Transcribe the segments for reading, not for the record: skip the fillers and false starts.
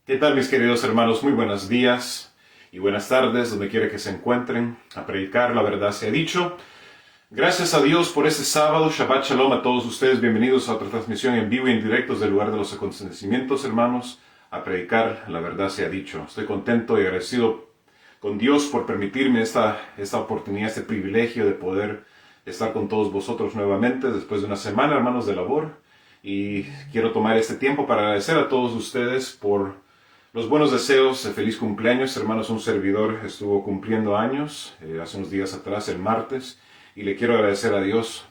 ¿Qué tal, mis queridos hermanos? Muy buenos días y buenas tardes, donde quiera que se encuentren, a predicar la verdad se ha dicho. Gracias a Dios por este sábado. Shabbat Shalom a todos ustedes. Bienvenidos a otra transmisión en vivo y en directo desde el lugar de los acontecimientos, hermanos, a predicar la verdad se ha dicho. Estoy contento y agradecido con Dios por permitirme esta oportunidad, este privilegio de poder estar con todos vosotros nuevamente después de una semana, hermanos, de labor. Y quiero tomar este tiempo para agradecer a todos ustedes por los buenos deseos. Feliz cumpleaños, hermanos. Un servidor estuvo cumpliendo años hace unos días atrás, el martes, y le quiero agradecer a Dios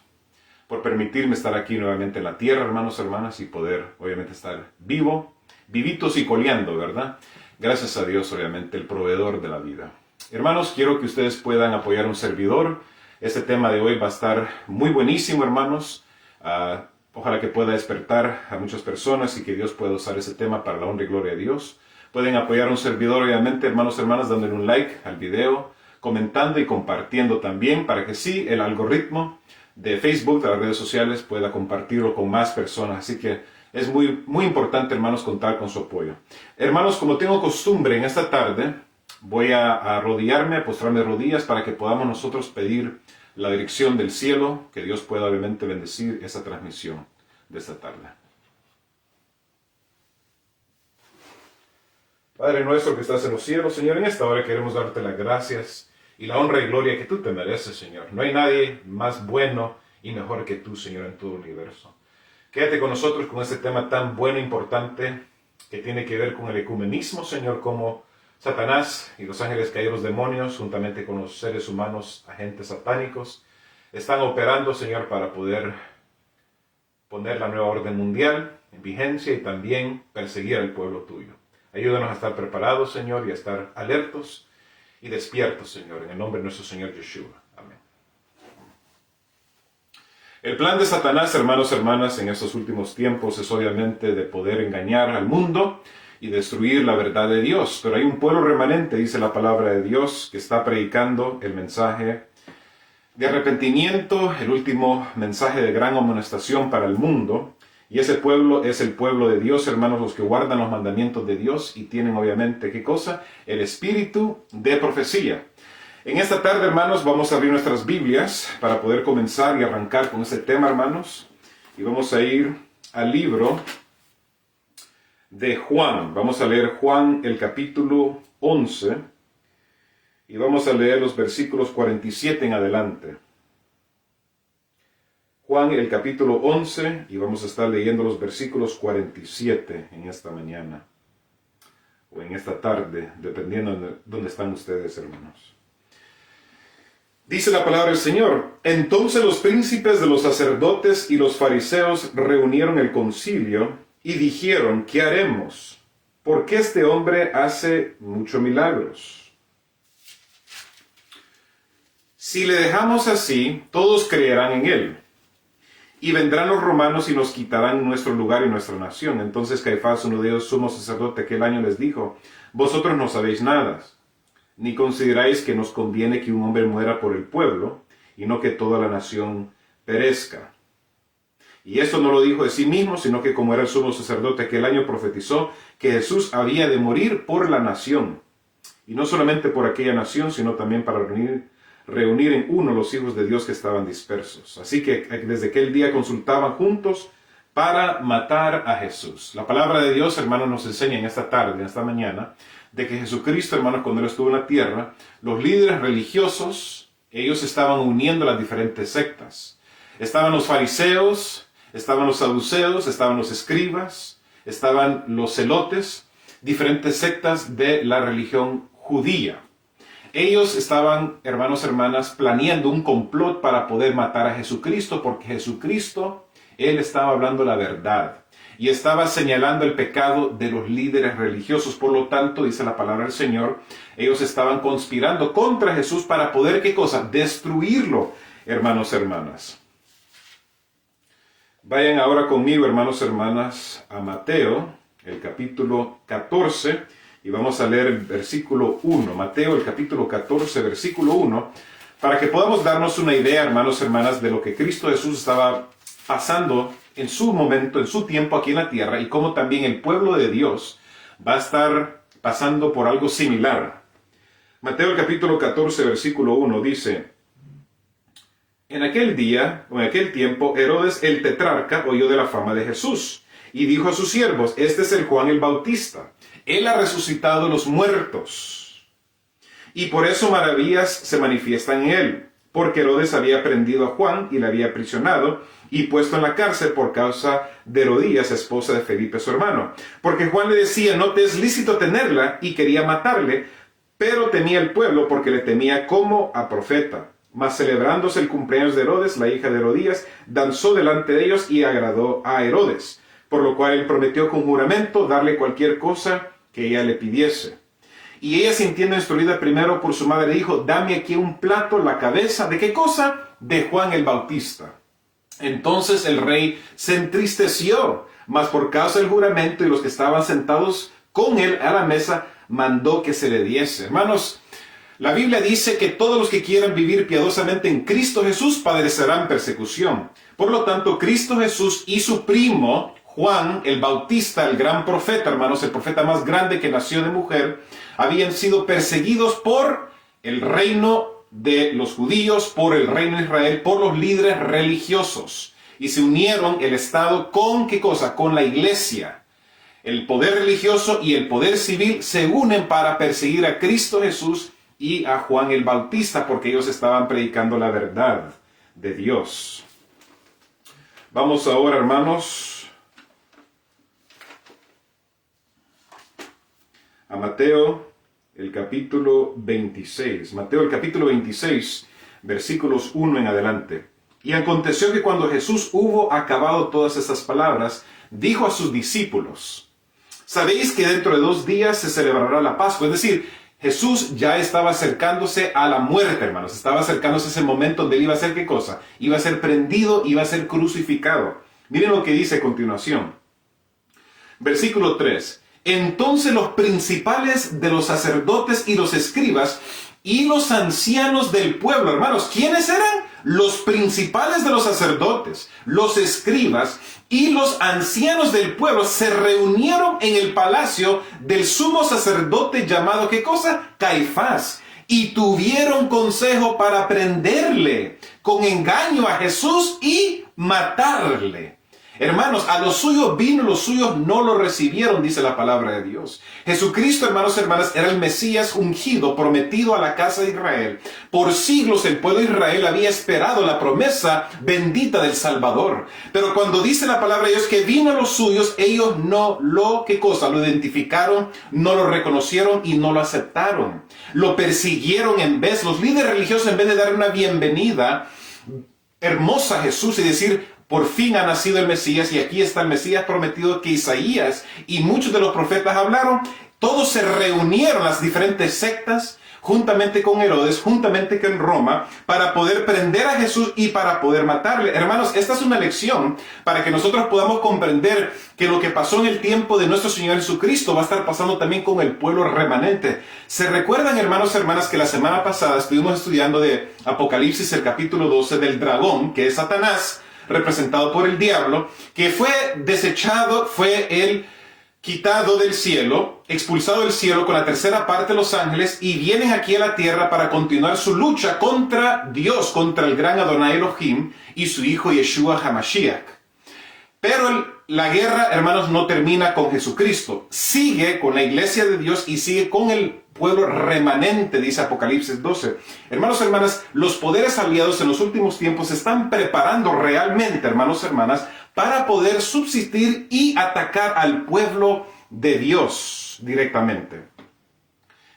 por permitirme estar aquí nuevamente en la tierra, hermanos, hermanas, y poder, obviamente, estar vivitos y coleando, ¿verdad? Gracias a Dios, obviamente, el proveedor de la vida. Hermanos, quiero que ustedes puedan apoyar a un servidor. Este tema de hoy va a estar muy buenísimo, hermanos. Ojalá que pueda despertar a muchas personas y que Dios pueda usar ese tema para la honra y gloria de Dios. Pueden apoyar a un servidor, obviamente, hermanos, hermanas, dándole un like al video, comentando y compartiendo también, para que sí, el algoritmo de Facebook, de las redes sociales, pueda compartirlo con más personas. Así que es muy importante, hermanos, contar con su apoyo. Hermanos, como tengo costumbre, en esta tarde voy a arrodillarme, a postrarme de rodillas para que podamos nosotros pedir la dirección del cielo, que Dios pueda obviamente bendecir esta transmisión de esta tarde. Padre nuestro que estás en los cielos, Señor, en esta hora queremos darte las gracias y la honra y gloria que tú te mereces, Señor. No hay nadie más bueno y mejor que tú, Señor, en todo el universo. Quédate con nosotros con este tema tan bueno e importante que tiene que ver con el ecumenismo, Señor, como Satanás y los ángeles caídos demonios, juntamente con los seres humanos, agentes satánicos, están operando, Señor, para poder poner la nueva orden mundial en vigencia y también perseguir al pueblo tuyo. Ayúdanos a estar preparados, Señor, y a estar alertos y despiertos, Señor, en el nombre de nuestro Señor Yeshua. Amén. El plan de Satanás, hermanos, hermanas, en estos últimos tiempos es obviamente de poder engañar al mundo y destruir la verdad de Dios. Pero hay un pueblo remanente, dice la palabra de Dios, que está predicando el mensaje de arrepentimiento, el último mensaje de gran amonestación para el mundo. Y ese pueblo es el pueblo de Dios, hermanos, los que guardan los mandamientos de Dios y tienen obviamente, ¿qué cosa? El espíritu de profecía. En esta tarde, hermanos, vamos a abrir nuestras Biblias para poder comenzar y arrancar con este tema, hermanos. Y vamos a ir al libro de Juan. Vamos a leer Juan el capítulo 11 y vamos a leer los versículos 47 en adelante. Juan el capítulo 11 y vamos a estar leyendo los versículos 47 en esta mañana o en esta tarde, dependiendo de dónde están ustedes, hermanos. Dice la palabra del Señor: Entonces los príncipes de los sacerdotes y los fariseos reunieron el concilio y dijeron: ¿qué haremos? Porque este hombre hace muchos milagros. Si le dejamos así, todos creerán en él. Y vendrán los romanos y nos quitarán nuestro lugar y nuestra nación. Entonces Caifás, uno de ellos, sumo sacerdote, aquel año les dijo: Vosotros no sabéis nada, ni consideráis que nos conviene que un hombre muera por el pueblo, y no que toda la nación perezca. Y esto no lo dijo de sí mismo, sino que como era el sumo sacerdote aquel año, profetizó que Jesús había de morir por la nación. Y no solamente por aquella nación, sino también para reunir en uno los hijos de Dios que estaban dispersos. Así que desde aquel día consultaban juntos para matar a Jesús. La palabra de Dios, hermanos, nos enseña en esta tarde, en esta mañana, de que Jesucristo, hermanos, cuando Él estuvo en la tierra, los líderes religiosos, ellos estaban uniendo las diferentes sectas. Estaban los fariseos, estaban los saduceos, estaban los escribas, estaban los celotes, diferentes sectas de la religión judía. Ellos estaban, hermanos, hermanas, planeando un complot para poder matar a Jesucristo, porque Jesucristo, Él estaba hablando la verdad y estaba señalando el pecado de los líderes religiosos. Por lo tanto, dice la palabra del Señor, ellos estaban conspirando contra Jesús para poder, ¿qué cosa? Destruirlo, hermanos, hermanas. Vayan ahora conmigo, hermanos, hermanas, a Mateo, el capítulo 14, y vamos a leer el versículo 1. Mateo, el capítulo 14, versículo 1, para que podamos darnos una idea, hermanos, hermanas, de lo que Cristo Jesús estaba pasando en su momento, en su tiempo aquí en la tierra, y cómo también el pueblo de Dios va a estar pasando por algo similar. Mateo el capítulo 14, versículo 1 dice: En aquel día, o en aquel tiempo, Herodes el tetrarca oyó de la fama de Jesús, y dijo a sus siervos: Este es el Juan el Bautista. Él ha resucitado de los muertos, y por eso maravillas se manifiestan en él, porque Herodes había prendido a Juan y le había aprisionado y puesto en la cárcel por causa de Herodías, esposa de Felipe su hermano. Porque Juan le decía: no te es lícito tenerla, y quería matarle, pero temía el pueblo, porque le temía como a profeta. Mas celebrándose el cumpleaños de Herodes, la hija de Herodías, danzó delante de ellos y agradó a Herodes, por lo cual él prometió con juramento darle cualquier cosa que ella le pidiese. Y ella, sintiendo instruida primero por su madre, dijo: dame aquí un plato la cabeza. ¿De qué cosa? De Juan el Bautista. Entonces el rey se entristeció, mas por causa del juramento y los que estaban sentados con él a la mesa, mandó que se le diese. Hermanos, la Biblia dice que todos los que quieran vivir piadosamente en Cristo Jesús padecerán persecución. Por lo tanto, Cristo Jesús y su primo Juan el Bautista, el gran profeta, hermanos, el profeta más grande que nació de mujer, habían sido perseguidos por el reino de los judíos, por el reino de Israel, por los líderes religiosos. Y se unieron el Estado con, ¿qué cosa? Con la iglesia. El poder religioso y el poder civil se unen para perseguir a Cristo Jesús y a Juan el Bautista, porque ellos estaban predicando la verdad de Dios. Vamos ahora, hermanos, a Mateo, el capítulo 26. Mateo, el capítulo 26, versículos 1 en adelante. Y aconteció que cuando Jesús hubo acabado todas estas palabras, dijo a sus discípulos: ¿sabéis que dentro de 2 días se celebrará la Pascua? Es decir, Jesús ya estaba acercándose a la muerte, hermanos. Estaba acercándose a ese momento donde él iba a hacer ¿qué cosa? Iba a ser prendido, iba a ser crucificado. Miren lo que dice a continuación. Versículo 3. Entonces los principales de los sacerdotes y los escribas y los ancianos del pueblo, hermanos, ¿quiénes eran? Los principales de los sacerdotes, los escribas y los ancianos del pueblo se reunieron en el palacio del sumo sacerdote llamado, ¿qué cosa? Caifás. Y tuvieron consejo para prenderle con engaño a Jesús y matarle. Hermanos, a los suyos vino, los suyos no lo recibieron, dice la palabra de Dios. Jesucristo, hermanos y hermanas, era el Mesías ungido, prometido a la casa de Israel. Por siglos el pueblo de Israel había esperado la promesa bendita del Salvador. Pero cuando dice la palabra de Dios que vino a los suyos, ellos no lo, ¿qué cosa? Lo identificaron, no lo reconocieron y no lo aceptaron. Lo persiguieron los líderes religiosos, en vez de dar una bienvenida hermosa a Jesús y decir: por fin ha nacido el Mesías, y aquí está el Mesías prometido que Isaías y muchos de los profetas hablaron. Todos se reunieron, las diferentes sectas, juntamente con Herodes, juntamente con Roma, para poder prender a Jesús y para poder matarle. Hermanos, esta es una lección para que nosotros podamos comprender que lo que pasó en el tiempo de nuestro Señor Jesucristo va a estar pasando también con el pueblo remanente. ¿Se recuerdan, hermanos y hermanas, que la semana pasada estuvimos estudiando de Apocalipsis, el capítulo 12, del dragón, que es Satanás, representado por el diablo, que fue desechado, fue él quitado del cielo, expulsado del cielo con la tercera parte de los ángeles, y vienen aquí a la tierra para continuar su lucha contra Dios, contra el gran Adonai Elohim y su hijo Yeshua HaMashiach. Pero la guerra, hermanos, no termina con Jesucristo. Sigue con la iglesia de Dios y sigue con el pueblo remanente, dice Apocalipsis 12. Hermanos y hermanas, los poderes aliados en los últimos tiempos se están preparando realmente, hermanos y hermanas, para poder subsistir y atacar al pueblo de Dios directamente.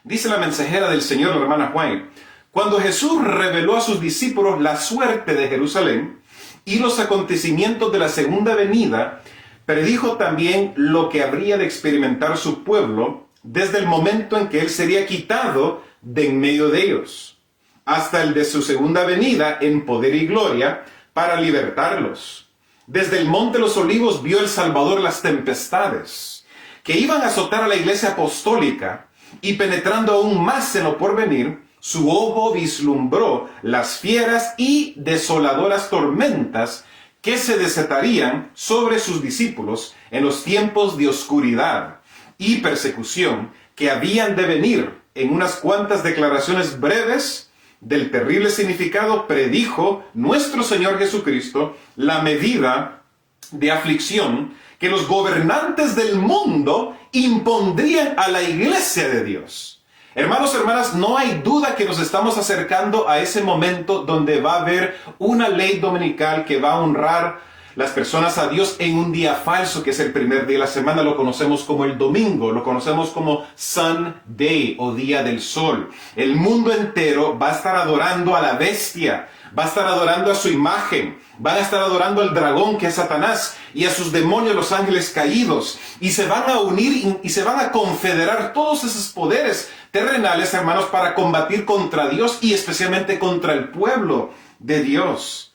Dice la mensajera del Señor, la hermana Juan: cuando Jesús reveló a sus discípulos la suerte de Jerusalén y los acontecimientos de la segunda venida, predijo también lo que habría de experimentar su pueblo desde el momento en que él sería quitado de en medio de ellos, hasta el de su segunda venida en poder y gloria para libertarlos. Desde el monte de los Olivos vio el Salvador las tempestades que iban a azotar a la iglesia apostólica, y penetrando aún más en lo porvenir, su ojo vislumbró las fieras y desoladoras tormentas que se desatarían sobre sus discípulos en los tiempos de oscuridad, y persecución que habían de venir. En unas cuantas declaraciones breves del terrible significado, predijo nuestro Señor Jesucristo la medida de aflicción que los gobernantes del mundo impondrían a la iglesia de Dios. Hermanos, hermanas, no hay duda que nos estamos acercando a ese momento donde va a haber una ley dominical que va a honrar las personas a Dios en un día falso, que es el primer día de la semana. Lo conocemos como el domingo, lo conocemos como Sunday o día del sol. El mundo entero va a estar adorando a la bestia, va a estar adorando a su imagen, van a estar adorando al dragón que es Satanás y a sus demonios, los ángeles caídos, y se van a unir y se van a confederar todos esos poderes terrenales, hermanos, para combatir contra Dios y especialmente contra el pueblo de Dios.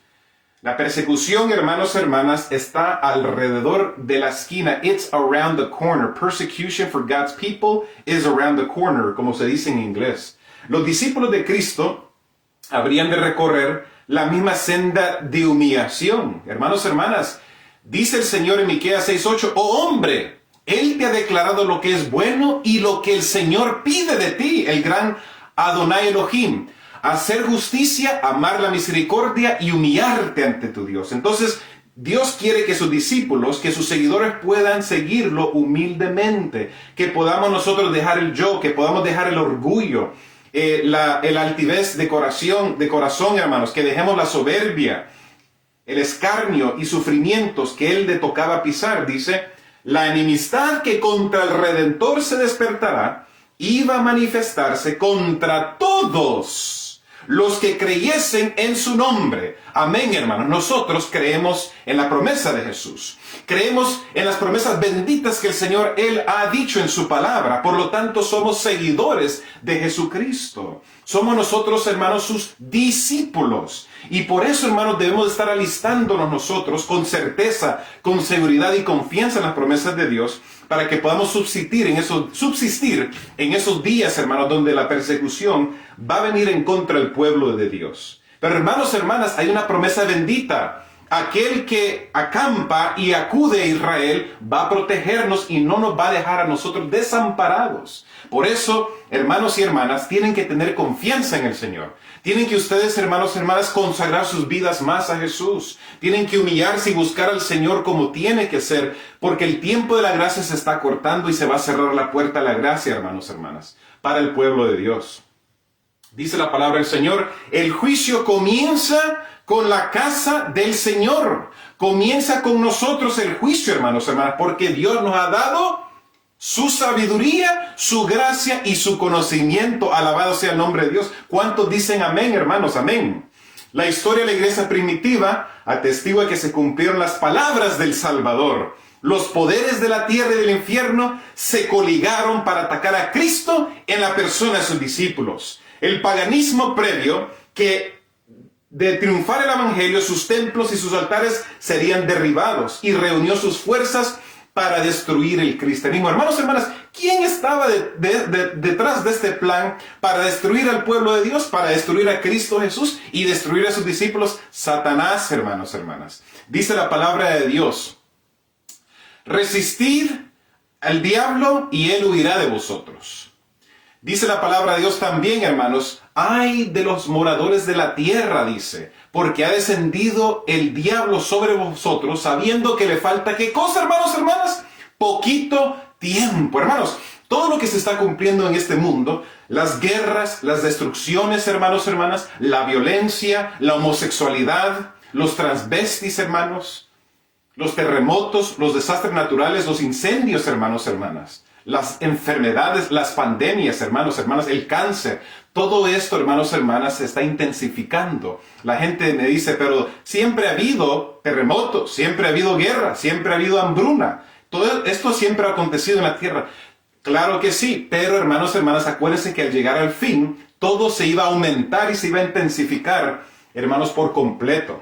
La persecución, hermanos, hermanas, está alrededor de la esquina. It's around the corner. Persecution for God's people is around the corner, como se dice en inglés. Los discípulos de Cristo habrían de recorrer la misma senda de humillación. Hermanos, hermanas, dice el Señor en Miqueas 6:8, oh hombre, Él te ha declarado lo que es bueno y lo que el Señor pide de ti, el gran Adonai Elohim. Hacer justicia, amar la misericordia y humillarte ante tu Dios. Entonces, Dios quiere que sus discípulos, que sus seguidores puedan seguirlo humildemente, que podamos nosotros dejar el yo, que podamos dejar el orgullo, el altivez de corazón, hermanos, que dejemos la soberbia, el escarnio y sufrimientos que Él le tocaba pisar. Dice, la enemistad que contra el Redentor se despertará, iba a manifestarse contra todos los que creyesen en su nombre. Amén, hermanos. Nosotros creemos en la promesa de Jesús. Creemos en las promesas benditas que el Señor, Él ha dicho en su palabra. Por lo tanto, somos seguidores de Jesucristo. Somos nosotros, hermanos, sus discípulos. Y por eso, hermanos, debemos estar alistándonos nosotros con certeza, con seguridad y confianza en las promesas de Dios, para que podamos subsistir en esos días, hermanos, donde la persecución va a venir en contra del pueblo de Dios. Pero, hermanos, hermanas, hay una promesa bendita. Aquel que acampa y acude a Israel va a protegernos y no nos va a dejar a nosotros desamparados. Por eso, hermanos y hermanas, tienen que tener confianza en el Señor. Tienen que ustedes, hermanos y hermanas, consagrar sus vidas más a Jesús. Tienen que humillarse y buscar al Señor como tiene que ser, porque el tiempo de la gracia se está cortando y se va a cerrar la puerta a la gracia, hermanos y hermanas, para el pueblo de Dios. Dice la palabra del Señor, el juicio comienza con la casa del Señor. Comienza con nosotros el juicio, hermanos y hermanas, porque Dios nos ha dado su sabiduría, su gracia y su conocimiento. Alabado sea el nombre de Dios. ¿Cuántos dicen amén, hermanos? Amén. La historia de la iglesia primitiva atestigua que se cumplieron las palabras del Salvador. Los poderes de la tierra y del infierno se coligaron para atacar a Cristo en la persona de sus discípulos. El paganismo previo, que de triunfar el evangelio, sus templos y sus altares serían derribados, y reunió sus fuerzas para destruir el cristianismo. Hermanos y hermanas, ¿quién estaba detrás de este plan para destruir al pueblo de Dios, para destruir a Cristo Jesús y destruir a sus discípulos? Satanás, hermanos y hermanas. Dice la palabra de Dios, resistid al diablo y él huirá de vosotros. Dice la palabra de Dios también, hermanos, ay de los moradores de la tierra, dice, porque ha descendido el diablo sobre vosotros, sabiendo que le falta, ¿qué cosa, hermanos, hermanas? Poquito tiempo. Hermanos, todo lo que se está cumpliendo en este mundo, las guerras, las destrucciones, hermanos, hermanas, la violencia, la homosexualidad, los transvestis, hermanos, los terremotos, los desastres naturales, los incendios, hermanos, hermanas, las enfermedades, las pandemias, hermanos, hermanas, el cáncer, todo esto, hermanos, hermanas, se está intensificando. La gente me dice, pero siempre ha habido terremotos, siempre ha habido guerra, siempre ha habido hambruna. Todo esto siempre ha acontecido en la tierra. Claro que sí, pero hermanos, hermanas, acuérdense que al llegar al fin, todo se iba a aumentar y se iba a intensificar, hermanos, por completo.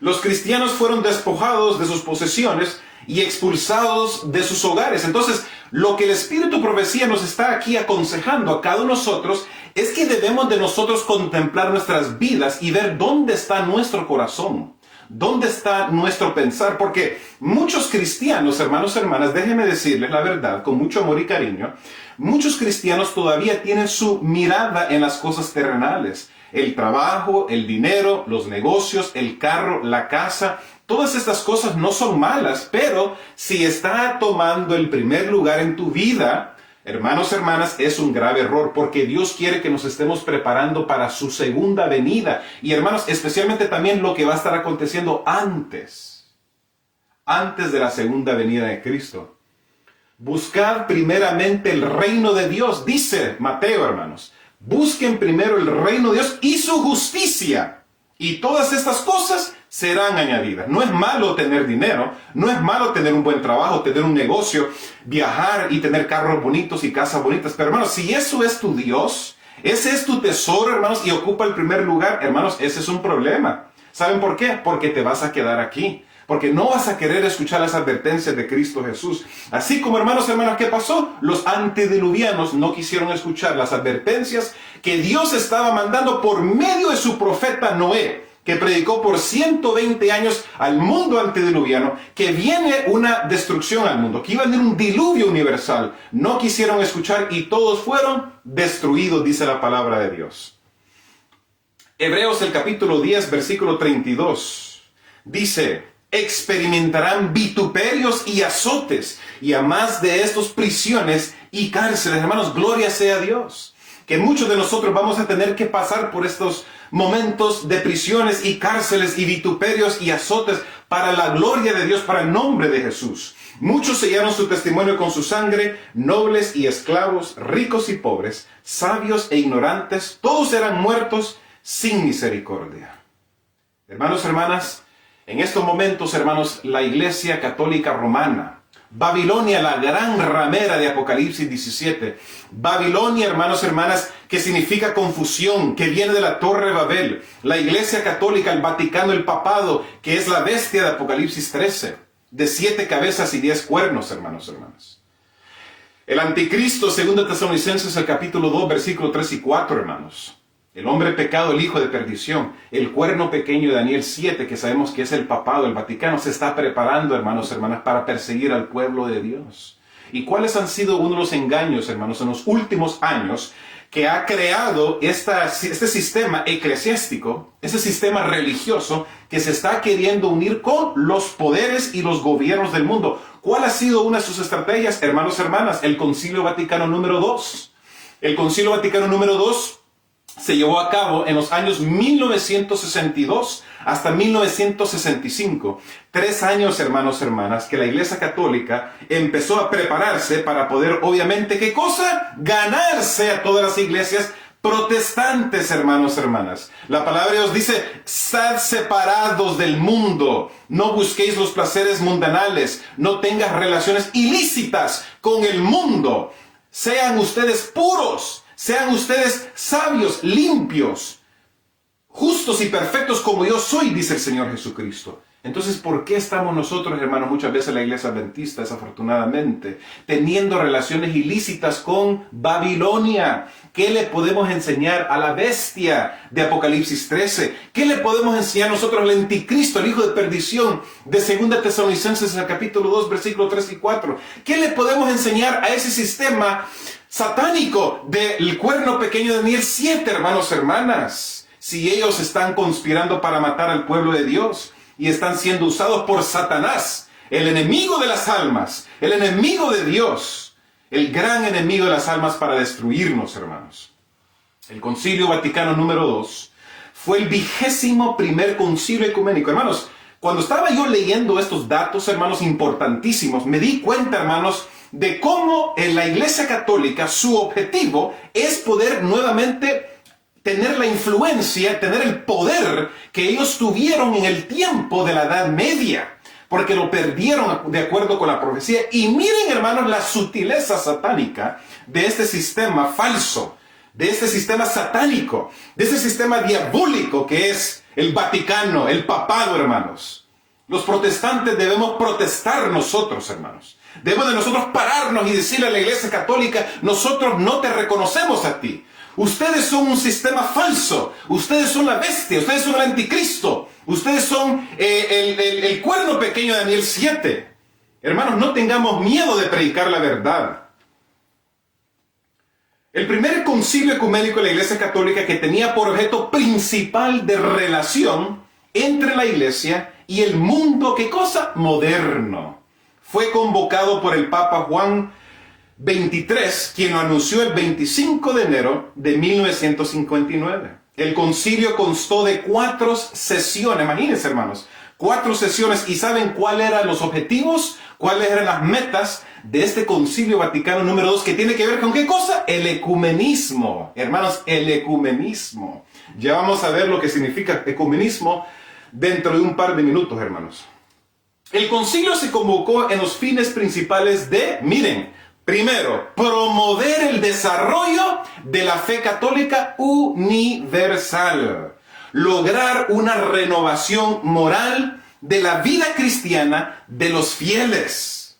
Los cristianos fueron despojados de sus posesiones y expulsados de sus hogares. Entonces, lo que el Espíritu Profecía nos está aquí aconsejando a cada uno de nosotros es que debemos de nosotros contemplar nuestras vidas y ver dónde está nuestro corazón, ¿Dónde está nuestro pensar? Porque muchos cristianos, hermanos, hermanas, déjenme decirles la verdad, con mucho amor y cariño, muchos cristianos todavía tienen su mirada en las cosas terrenales. El trabajo, el dinero, los negocios, el carro, la casa. Todas estas cosas no son malas, pero si está tomando el primer lugar en tu vida, hermanos, hermanas, es un grave error, porque Dios quiere que nos estemos preparando para su segunda venida. Y hermanos, especialmente también lo que va a estar aconteciendo antes de la segunda venida de Cristo. Buscad primeramente el reino de Dios, dice Mateo, hermanos. Busquen primero el reino de Dios y su justicia, y todas estas cosas serán añadidas. No es malo tener dinero, no es malo tener un buen trabajo, tener un negocio, viajar y tener carros bonitos y casas bonitas. Pero hermanos, si eso es tu Dios, ese es tu tesoro, hermanos, y ocupa el primer lugar, hermanos, ese es un problema. ¿Saben por qué? Porque te vas a quedar aquí. Porque no vas a querer escuchar las advertencias de Cristo Jesús. Así como, hermanos, ¿qué pasó? Los antediluvianos no quisieron escuchar las advertencias que Dios estaba mandando por medio de su profeta Noé, que predicó por 120 años al mundo antediluviano, que viene una destrucción al mundo, que iba a venir un diluvio universal. No quisieron escuchar y todos fueron destruidos, dice la palabra de Dios. Hebreos, el capítulo 10, versículo 32, dice: experimentarán vituperios y azotes, y a más de estos prisiones y cárceles. Hermanos, gloria sea a Dios, que muchos de nosotros vamos a tener que pasar por estos momentos de prisiones y cárceles y vituperios y azotes para la gloria de Dios, para el nombre de Jesús. Muchos sellaron su testimonio con su sangre, nobles y esclavos, ricos y pobres, sabios e ignorantes, todos eran muertos sin misericordia. Hermanos, hermanas, en estos momentos, hermanos, la Iglesia Católica Romana, Babilonia, la gran ramera de Apocalipsis 17, Babilonia, hermanos, hermanas, que significa confusión, que viene de la Torre de Babel, la Iglesia Católica, el Vaticano, el Papado, que es la bestia de Apocalipsis 13, de 7 cabezas y 10 cuernos, hermanos, hermanas. El Anticristo, 2 Tesalonicenses, el capítulo 2, versículo 3 y 4, hermanos. El hombre pecado, el hijo de perdición, el cuerno pequeño de Daniel 7, que sabemos que es el papado, el Vaticano, se está preparando, hermanos, hermanas, para perseguir al pueblo de Dios. ¿Y cuáles han sido uno de los engaños, hermanos, en los últimos años que ha creado este sistema eclesiástico, ese sistema religioso que se está queriendo unir con los poderes y los gobiernos del mundo? ¿Cuál ha sido una de sus estrategias, hermanos, hermanas? El Concilio Vaticano número 2. El Concilio Vaticano número 2 se llevó a cabo en los años 1962 hasta 1965. 3 años, hermanos, hermanas, que la Iglesia Católica empezó a prepararse para poder, obviamente, ¿qué cosa? Ganarse a todas las iglesias protestantes, hermanos, hermanas. La palabra de Dios dice: sed separados del mundo, no busquéis los placeres mundanales, no tengas relaciones ilícitas con el mundo, sean ustedes puros, sean ustedes sabios, limpios, justos y perfectos como yo soy, dice el Señor Jesucristo. Entonces, ¿por qué estamos nosotros, hermanos, muchas veces la iglesia adventista, desafortunadamente, teniendo relaciones ilícitas con Babilonia? ¿Qué le podemos enseñar a la bestia de Apocalipsis 13? ¿Qué le podemos enseñar nosotros al anticristo, el hijo de perdición de 2 Tesalonicenses, el capítulo 2, versículos 3 y 4? ¿Qué le podemos enseñar a ese sistema satánico del cuerno pequeño de Daniel 7, hermanos, hermanas? Si ellos están conspirando para matar al pueblo de Dios y están siendo usados por Satanás, el enemigo de las almas, el enemigo de Dios, el gran enemigo de las almas, para destruirnos, hermanos. El Concilio Vaticano número 2 fue el 21º concilio ecuménico. Hermanos, cuando estaba yo leyendo estos datos, hermanos, importantísimos, me di cuenta, hermanos, de cómo en la Iglesia Católica su objetivo es poder nuevamente tener la influencia, tener el poder que ellos tuvieron en el tiempo de la Edad Media, porque lo perdieron de acuerdo con la profecía. Y miren, hermanos, la sutileza satánica de este sistema falso, de este sistema satánico, de este sistema diabólico que es el Vaticano, el papado, hermanos. Los protestantes debemos protestar nosotros, hermanos. Debemos de nosotros pararnos y decirle a la Iglesia Católica: nosotros no te reconocemos a ti. Ustedes son un sistema falso. Ustedes son la bestia. Ustedes son el anticristo. Ustedes son el cuerno pequeño de Daniel 7. Hermanos, no tengamos miedo de predicar la verdad. El primer concilio ecuménico de la Iglesia Católica, que tenía por objeto principal de relación entre la Iglesia y el mundo, ¿qué cosa? Moderno. Fue convocado por el Papa Juan XXIII, quien lo anunció el 25 de enero de 1959. El concilio constó de 4 sesiones, imagínense hermanos, 4 sesiones. ¿Y saben cuáles eran los objetivos? ¿Cuáles eran las metas de este concilio Vaticano número 2? Que tiene que ver con ¿qué cosa? El ecumenismo. Hermanos, el ecumenismo. Ya vamos a ver lo que significa ecumenismo dentro de un par de minutos, hermanos. El concilio se convocó en los fines principales de, miren, primero, promover el desarrollo de la fe católica universal. Lograr una renovación moral de la vida cristiana de los fieles.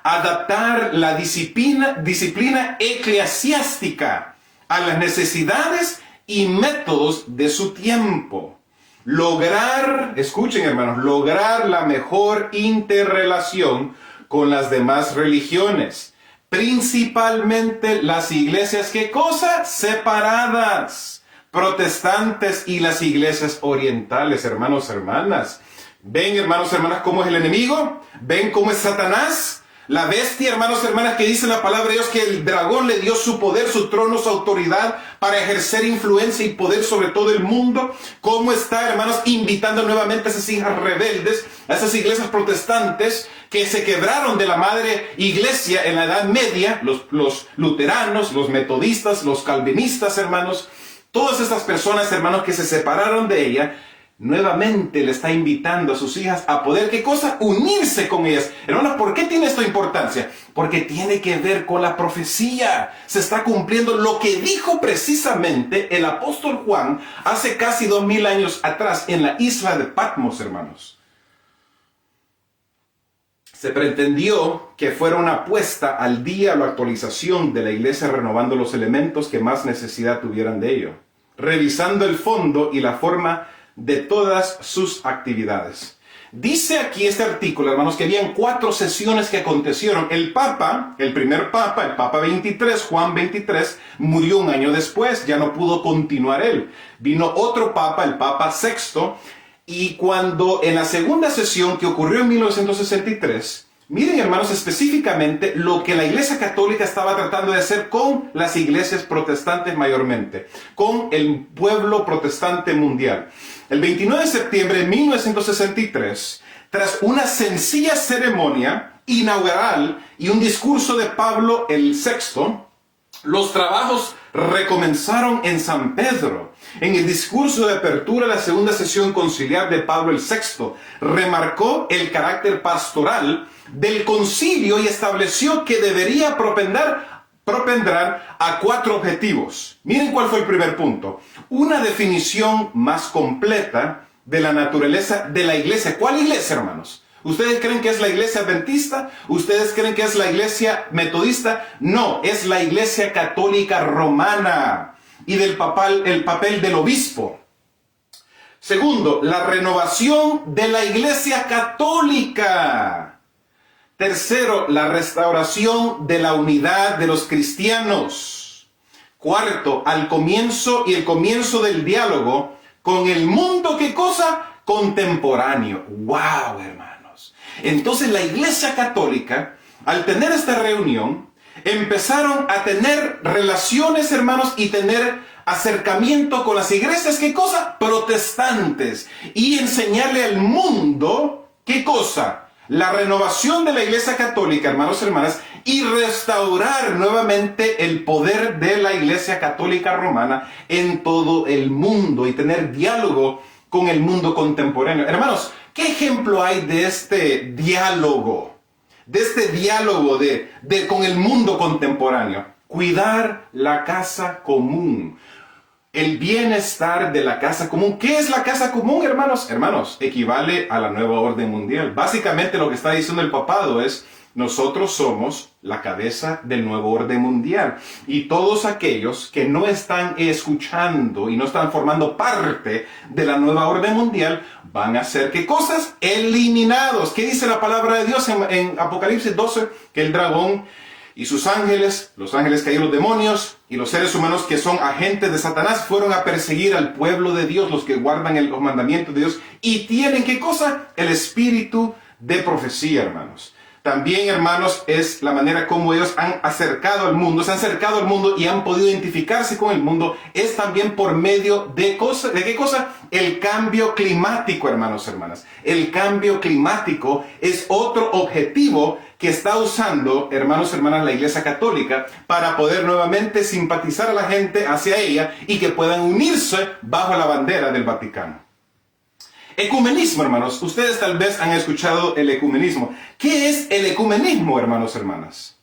Adaptar la disciplina eclesiástica a las necesidades y métodos de su tiempo. Lograr, escuchen hermanos, lograr la mejor interrelación con las demás religiones. Principalmente las iglesias, ¿qué cosa? Separadas. Protestantes y las iglesias orientales, hermanos, hermanas. ¿Ven, hermanos, hermanas, cómo es el enemigo? ¿Ven cómo es Satanás? La bestia, hermanos, hermanas, que dice la palabra de Dios que el dragón le dio su poder, su trono, su autoridad para ejercer influencia y poder sobre todo el mundo. ¿Cómo está, hermanos, invitando nuevamente a esas hijas rebeldes, a esas iglesias protestantes que se quebraron de la madre iglesia en la Edad Media? Los luteranos, los metodistas, los calvinistas, hermanos. Todas estas personas, hermanos, que se separaron de ella, nuevamente le está invitando a sus hijas a poder, ¿qué cosa? Unirse con ellas. Hermanos, ¿por qué tiene esto importancia? Porque tiene que ver con la profecía. Se está cumpliendo lo que dijo precisamente el apóstol Juan hace casi 2000 años atrás en la isla de Patmos, hermanos. Se pretendió que fuera una puesta al día la actualización de la iglesia, renovando los elementos que más necesidad tuvieran de ello, revisando el fondo y la forma de todas sus actividades. Dice aquí este artículo, hermanos, que habían 4 sesiones que acontecieron. El Papa, el primer Papa, el Papa 23, Juan 23, murió un año después, ya no pudo continuar él. Vino otro Papa, el Papa VI, y cuando en la segunda sesión que ocurrió en 1963, miren, hermanos, específicamente lo que la Iglesia Católica estaba tratando de hacer con las iglesias protestantes mayormente, con el pueblo protestante mundial. El 29 de septiembre de 1963, tras una sencilla ceremonia inaugural y un discurso de Pablo el VI, los trabajos recomenzaron en San Pedro. En el discurso de apertura de la segunda sesión conciliar de Pablo el VI, remarcó el carácter pastoral del concilio y estableció que debería propendrar a 4 objetivos. Miren cuál fue el primer punto. Una definición más completa de la naturaleza de la iglesia. ¿Cuál iglesia, hermanos? ¿Ustedes creen que es la iglesia adventista? ¿Ustedes creen que es la iglesia metodista? No, es la iglesia católica romana y el papel del obispo. Segundo, la renovación de la iglesia católica. Tercero, la restauración de la unidad de los cristianos. Cuarto, el comienzo del diálogo con el mundo, ¿qué cosa? Contemporáneo. ¡Wow, hermanos! Entonces la Iglesia Católica, al tener esta reunión, empezaron a tener relaciones, hermanos, y tener acercamiento con las iglesias, ¿qué cosa? Protestantes. Y enseñarle al mundo, ¿qué cosa? La renovación de la Iglesia Católica, hermanos y hermanas, y restaurar nuevamente el poder de la Iglesia Católica Romana en todo el mundo y tener diálogo con el mundo contemporáneo. Hermanos, ¿qué ejemplo hay de este diálogo? De este diálogo con el mundo contemporáneo. Cuidar la casa común. El bienestar de la casa común. ¿Qué es la casa común, hermanos? Hermanos, equivale a la nueva orden mundial. Básicamente lo que está diciendo el papado es: Nosotros somos la cabeza del nuevo orden mundial. Y todos aquellos que no están escuchando y no están formando parte de la nueva orden mundial van a ser, ¿qué cosas? Eliminados. ¿Qué dice la palabra de Dios en Apocalipsis 12? Que el dragón y sus ángeles, los ángeles que hay, los demonios y los seres humanos que son agentes de Satanás, fueron a perseguir al pueblo de Dios, los que guardan los mandamientos de Dios, y tienen, ¿qué cosa? El espíritu de profecía, hermanos. También, hermanos, es la manera como ellos han acercado al mundo, se han acercado al mundo y han podido identificarse con el mundo, es también por medio de ¿de qué cosa? El cambio climático, hermanos, hermanas. El cambio climático es otro objetivo que está usando, hermanos, hermanas, la Iglesia Católica para poder nuevamente simpatizar a la gente hacia ella y que puedan unirse bajo la bandera del Vaticano. Ecumenismo, hermanos. Ustedes tal vez han escuchado el ecumenismo. ¿Qué es el ecumenismo, hermanos, hermanas?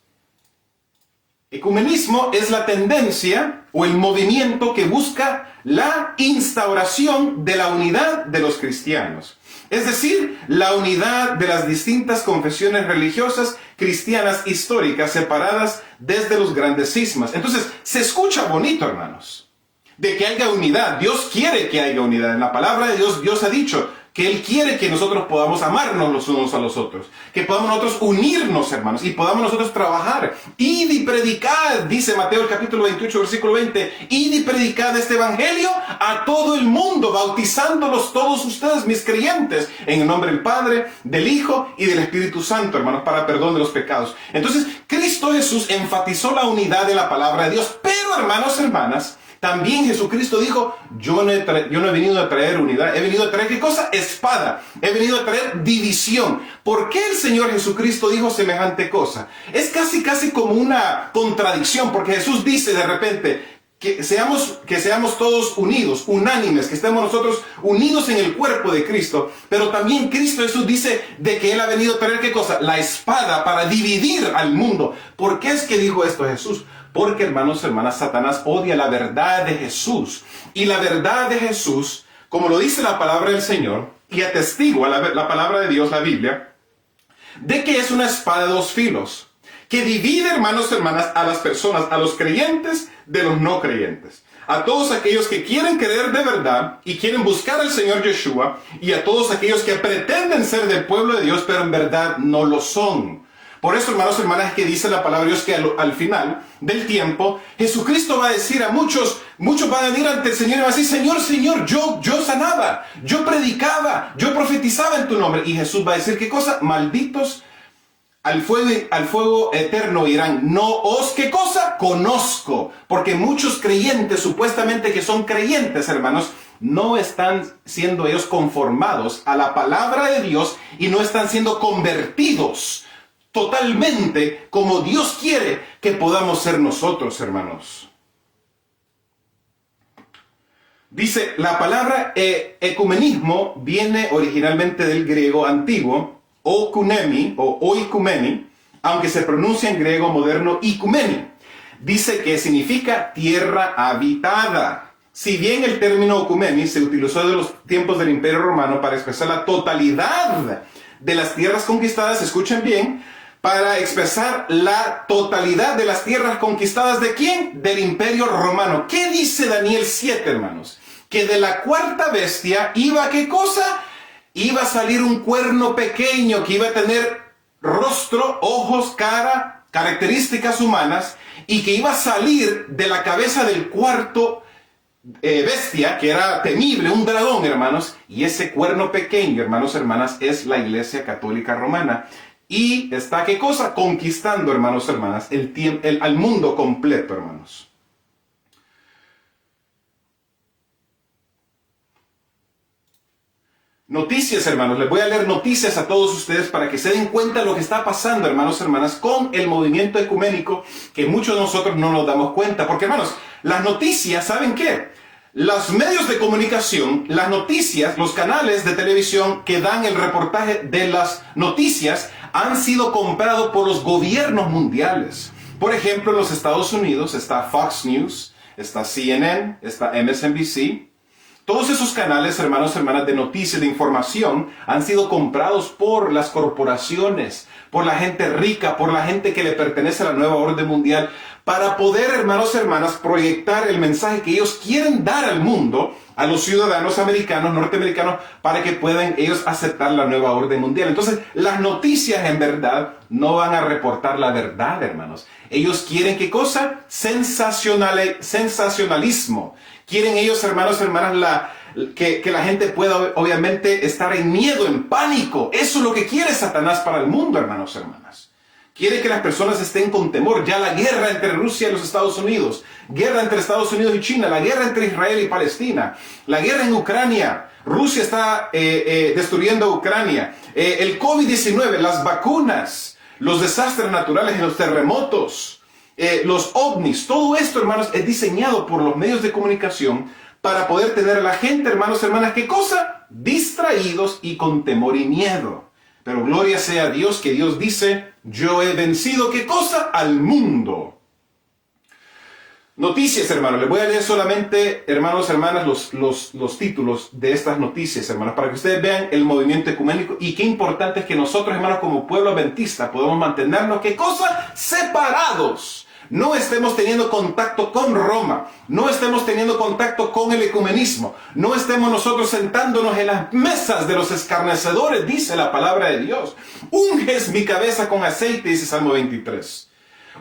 Ecumenismo es la tendencia o el movimiento que busca la instauración de la unidad de los cristianos. Es decir, la unidad de las distintas confesiones religiosas cristianas históricas separadas desde los grandes cismas. Entonces, se escucha bonito, hermanos, de que haya unidad. Dios quiere que haya unidad. En la palabra de Dios, Dios ha dicho que Él quiere que nosotros podamos amarnos los unos a los otros, que podamos nosotros unirnos, hermanos, y podamos nosotros trabajar. Id y predicad, dice Mateo el capítulo 28, versículo 20, id y predicad este evangelio a todo el mundo, bautizándolos todos ustedes, mis creyentes, en el nombre del Padre, del Hijo y del Espíritu Santo, hermanos, para perdón de los pecados. Entonces, Cristo Jesús enfatizó la unidad de la palabra de Dios, pero, hermanos, hermanas, también Jesucristo dijo, yo no he venido a traer unidad, he venido a traer, ¿qué cosa? Espada, he venido a traer división. ¿Por qué el Señor Jesucristo dijo semejante cosa? Es casi como una contradicción, porque Jesús dice de repente, que seamos todos unidos, unánimes, que estemos nosotros unidos en el cuerpo de Cristo, pero también Cristo Jesús dice de que Él ha venido a traer, ¿qué cosa? La espada para dividir al mundo. ¿Por qué es que dijo esto Jesús? Porque, hermanos, hermanas, Satanás odia la verdad de Jesús. Y la verdad de Jesús, como lo dice la palabra del Señor, y atestigua la palabra de Dios, la Biblia, de que es una espada de dos filos, que divide, hermanos, hermanas, a las personas, a los creyentes de los no creyentes. A todos aquellos que quieren creer de verdad y quieren buscar al Señor Yeshua, y a todos aquellos que pretenden ser del pueblo de Dios, pero en verdad no lo son. Por eso, hermanos y hermanas, que dice la palabra de Dios que al final del tiempo, Jesucristo va a decir a muchos van a venir ante el Señor y van a decir, Señor, Señor, yo sanaba, yo predicaba, yo profetizaba en tu nombre. Y Jesús va a decir, ¿qué cosa? Malditos, al fuego eterno irán. No os, ¿qué cosa? Conozco. Porque muchos creyentes, supuestamente que son creyentes, hermanos, no están siendo ellos conformados a la palabra de Dios y no están siendo convertidos totalmente como Dios quiere que podamos ser nosotros, hermanos. Dice, la palabra ecumenismo viene originalmente del griego antiguo, okunemi o oikumeni, aunque se pronuncia en griego moderno ikumeni. Dice que significa tierra habitada. Si bien el término okumeni se utilizó de los tiempos del Imperio Romano para expresar la totalidad de las tierras conquistadas, escuchen bien, para expresar la totalidad de las tierras conquistadas, ¿de quién? Del Imperio Romano. ¿Qué dice Daniel 7, hermanos? Que de la cuarta bestia iba, ¿qué cosa? Iba a salir un cuerno pequeño que iba a tener rostro, ojos, cara, características humanas, y que iba a salir de la cabeza del cuarto bestia, que era temible, un dragón, hermanos, y ese cuerno pequeño, hermanos, hermanas, es la Iglesia Católica Romana. Y está, ¿qué cosa? Conquistando, hermanos, hermanas, al mundo completo, hermanos. Noticias, hermanos. Les voy a leer noticias a todos ustedes para que se den cuenta de lo que está pasando, hermanos, hermanas, con el movimiento ecuménico, que muchos de nosotros no nos damos cuenta. Porque, hermanos, las noticias, ¿saben qué? Los medios de comunicación, las noticias, los canales de televisión que dan el reportaje de las noticias han sido comprados por los gobiernos mundiales. Por ejemplo, en los Estados Unidos está Fox News, está CNN, está MSNBC. Todos esos canales, hermanos, hermanas, de noticias, de información, han sido comprados por las corporaciones, por la gente rica, por la gente que le pertenece a la nueva orden mundial, para poder, hermanos, hermanas, proyectar el mensaje que ellos quieren dar al mundo, a los ciudadanos americanos, norteamericanos, para que puedan ellos aceptar la nueva orden mundial. Entonces, las noticias en verdad no van a reportar la verdad, hermanos. Ellos quieren, ¿qué cosa? Sensacionalismo. Quieren ellos, hermanos, hermanas, que la gente pueda obviamente estar en miedo, en pánico. Eso es lo que quiere Satanás para el mundo, hermanos, hermanas. Quiere que las personas estén con temor. Ya la guerra entre Rusia y los Estados Unidos, guerra entre Estados Unidos y China, la guerra entre Israel y Palestina, la guerra en Ucrania, Rusia está destruyendo Ucrania, el COVID-19, las vacunas, los desastres naturales, los terremotos, los ovnis, todo esto, hermanos, es diseñado por los medios de comunicación para poder tener a la gente, hermanos, hermanas, ¿qué cosa? Distraídos y con temor y miedo. Pero gloria sea a Dios, que Dios dice, yo he vencido, ¿qué cosa? Al mundo. Noticias, hermanos. Les voy a leer solamente, hermanos, hermanas, los títulos de estas noticias, hermanos, para que ustedes vean el movimiento ecuménico y qué importante es que nosotros, hermanos, como pueblo adventista, podemos mantenernos, ¿qué cosa? Separados. No estemos teniendo contacto con Roma, no estemos teniendo contacto con el ecumenismo, no estemos nosotros sentándonos en las mesas de los escarnecedores, dice la palabra de Dios. Unges mi cabeza con aceite, dice Salmo 23.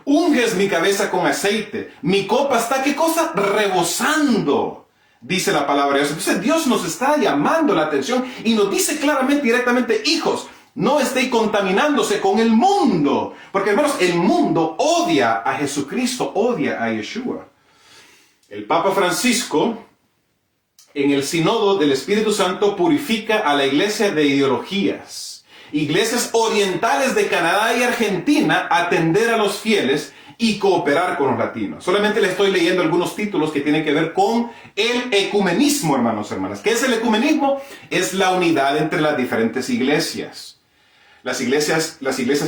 Unges mi cabeza con aceite, mi copa está, ¿qué cosa? Rebosando, dice la palabra de Dios. Entonces Dios nos está llamando la atención y nos dice claramente, directamente, hijos, no estéis contaminándose con el mundo. Porque, hermanos, el mundo odia a Jesucristo, odia a Yeshua. El Papa Francisco, en el Sínodo del Espíritu Santo, purifica a la iglesia de ideologías. Iglesias orientales de Canadá y Argentina, atender a los fieles y cooperar con los latinos. Solamente les estoy leyendo algunos títulos que tienen que ver con el ecumenismo, hermanos, hermanas. ¿Qué es el ecumenismo? Es la unidad entre las diferentes iglesias. Las iglesias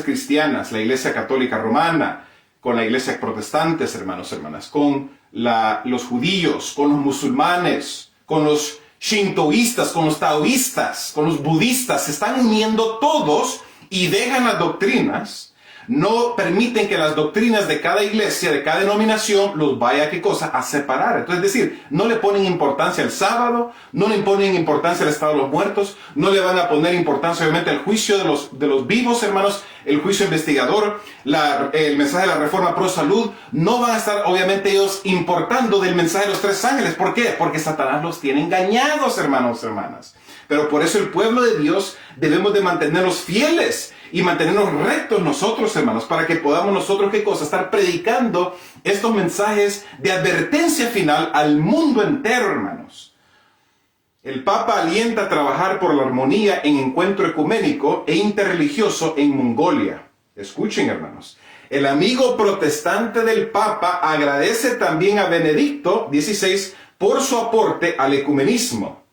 cristianas, la iglesia católica romana, con la iglesia protestantes, hermanos, hermanas, con los judíos, con los musulmanes, con los shintoístas, con los taoístas, con los budistas, se están uniendo todos y dejan las doctrinas, no permiten que las doctrinas de cada iglesia, de cada denominación, los vaya, ¿qué cosa? A separar. Entonces, es decir, no le ponen importancia al sábado, no le ponen importancia al estado de los muertos, no le van a poner importancia, obviamente, al juicio de los vivos, hermanos, el juicio investigador, el mensaje de la reforma pro salud. No van a estar, obviamente, ellos importando del mensaje de los tres ángeles. ¿Por qué? Porque Satanás los tiene engañados, hermanos, hermanas. Pero por eso el pueblo de Dios debemos de mantenernos fieles y mantenernos rectos nosotros, hermanos, para que podamos nosotros, ¿qué cosa? Estar predicando estos mensajes de advertencia final al mundo entero, hermanos. El Papa alienta a trabajar por la armonía en encuentro ecuménico e interreligioso en Mongolia. Escuchen, hermanos. El amigo protestante del Papa agradece también a Benedicto XVI por su aporte al ecumenismo.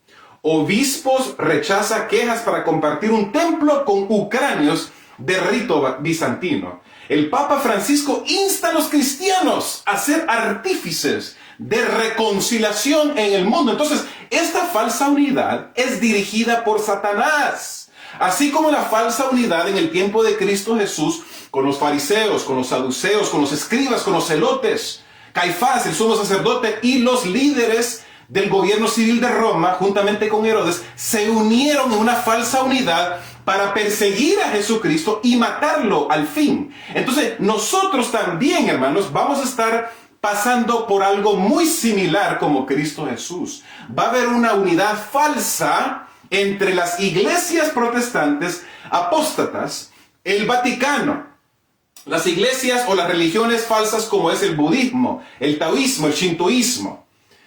Obispos rechaza quejas para compartir un templo con ucranios de rito bizantino. El Papa Francisco insta a los cristianos a ser artífices de reconciliación en el mundo. Entonces, esta falsa unidad es dirigida por Satanás. Así como la falsa unidad en el tiempo de Cristo Jesús con los fariseos, con los saduceos, con los escribas, con los celotes, Caifás, el sumo sacerdote, y los líderes del gobierno civil de Roma, juntamente con Herodes, se unieron en una falsa unidad para perseguir a Jesucristo y matarlo al fin. Entonces, nosotros también, hermanos, vamos a estar pasando por algo muy similar como Cristo Jesús. Va a haber una unidad falsa entre las iglesias protestantes apóstatas, el Vaticano, las iglesias o las religiones falsas como es el budismo, el taoísmo, el shintoísmo,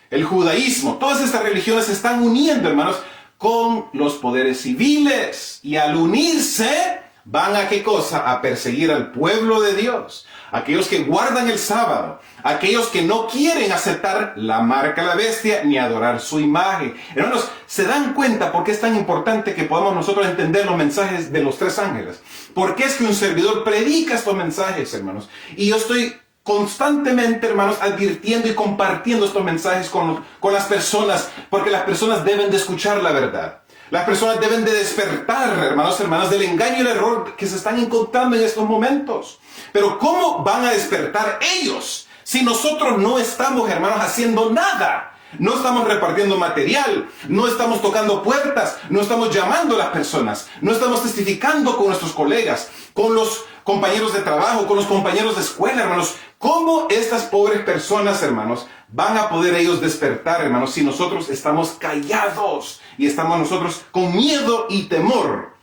el judaísmo. Todas estas religiones se están uniendo, hermanos, con los poderes civiles, y al unirse van a ¿qué cosa? A perseguir al pueblo de Dios, aquellos que guardan el sábado, aquellos que no quieren aceptar la marca de la bestia ni adorar su imagen. Hermanos, ¿se dan cuenta por qué es tan importante que podamos nosotros entender los mensajes de los tres ángeles? ¿Por qué es que un servidor predica estos mensajes, hermanos? Y yo estoy constantemente, hermanos, advirtiendo y compartiendo estos mensajes con las personas, porque las personas deben de escuchar la verdad. Las personas deben de despertar, hermanos, hermanas, del engaño y el error que se están encontrando en estos momentos. Pero ¿cómo van a despertar ellos si nosotros no estamos, hermanos, haciendo nada? No estamos repartiendo material, no estamos tocando puertas, no estamos llamando a las personas, no estamos testificando con nuestros colegas, con los compañeros de trabajo, con los compañeros de escuela, hermanos. ¿Cómo estas pobres personas, hermanos, van a poder ellos despertar, hermanos, si nosotros estamos callados y estamos nosotros con miedo y temor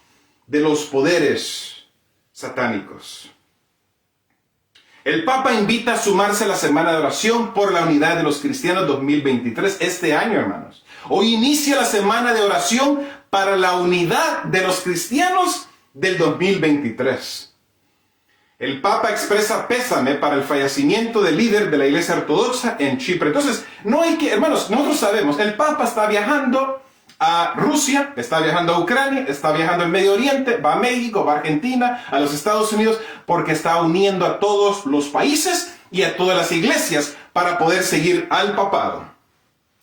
de los poderes satánicos? El Papa invita a sumarse a la Semana de Oración por la Unidad de los Cristianos 2023 este año, hermanos. Hoy inicia la Semana de Oración para la Unidad de los Cristianos del 2023. El Papa expresa pésame para el fallecimiento del líder de la Iglesia Ortodoxa en Chipre. Entonces, no hay que, hermanos, nosotros sabemos, el Papa está viajando a Rusia, está viajando a Ucrania, está viajando al Medio Oriente, va a México, va a Argentina, a los Estados Unidos, porque está uniendo a todos los países y a todas las iglesias para poder seguir al papado.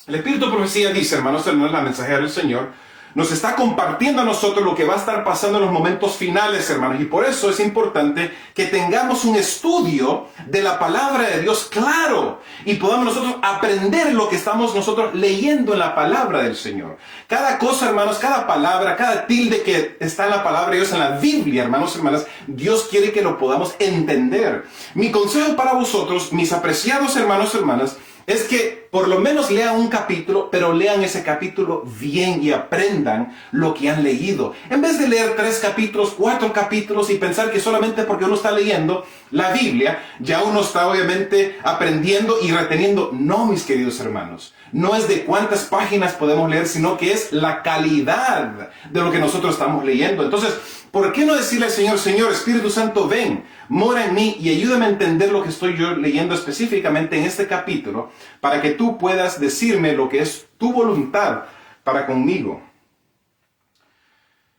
El Espíritu de Profecía dice, hermanos, la mensajera del Señor, nos está compartiendo a nosotros lo que va a estar pasando en los momentos finales, hermanos. Y por eso es importante que tengamos un estudio de la palabra de Dios claro y podamos nosotros aprender lo que estamos nosotros leyendo en la palabra del Señor. Cada cosa, hermanos, cada palabra, cada tilde que está en la palabra de Dios, en la Biblia, hermanos, hermanas, Dios quiere que lo podamos entender. Mi consejo para vosotros, mis apreciados hermanos, hermanas, es que por lo menos lean un capítulo, pero lean ese capítulo bien y aprendan lo que han leído. En vez de leer 3 capítulos, 4 capítulos y pensar que solamente porque uno está leyendo la Biblia, ya uno está obviamente aprendiendo y reteniendo. No, mis queridos hermanos, no es de cuántas páginas podemos leer, sino que es la calidad de lo que nosotros estamos leyendo. Entonces, ¿por qué no decirle al Señor, Señor, Espíritu Santo, ven, mora en mí y ayúdame a entender lo que estoy yo leyendo específicamente en este capítulo, para que tú puedas decirme lo que es tu voluntad para conmigo?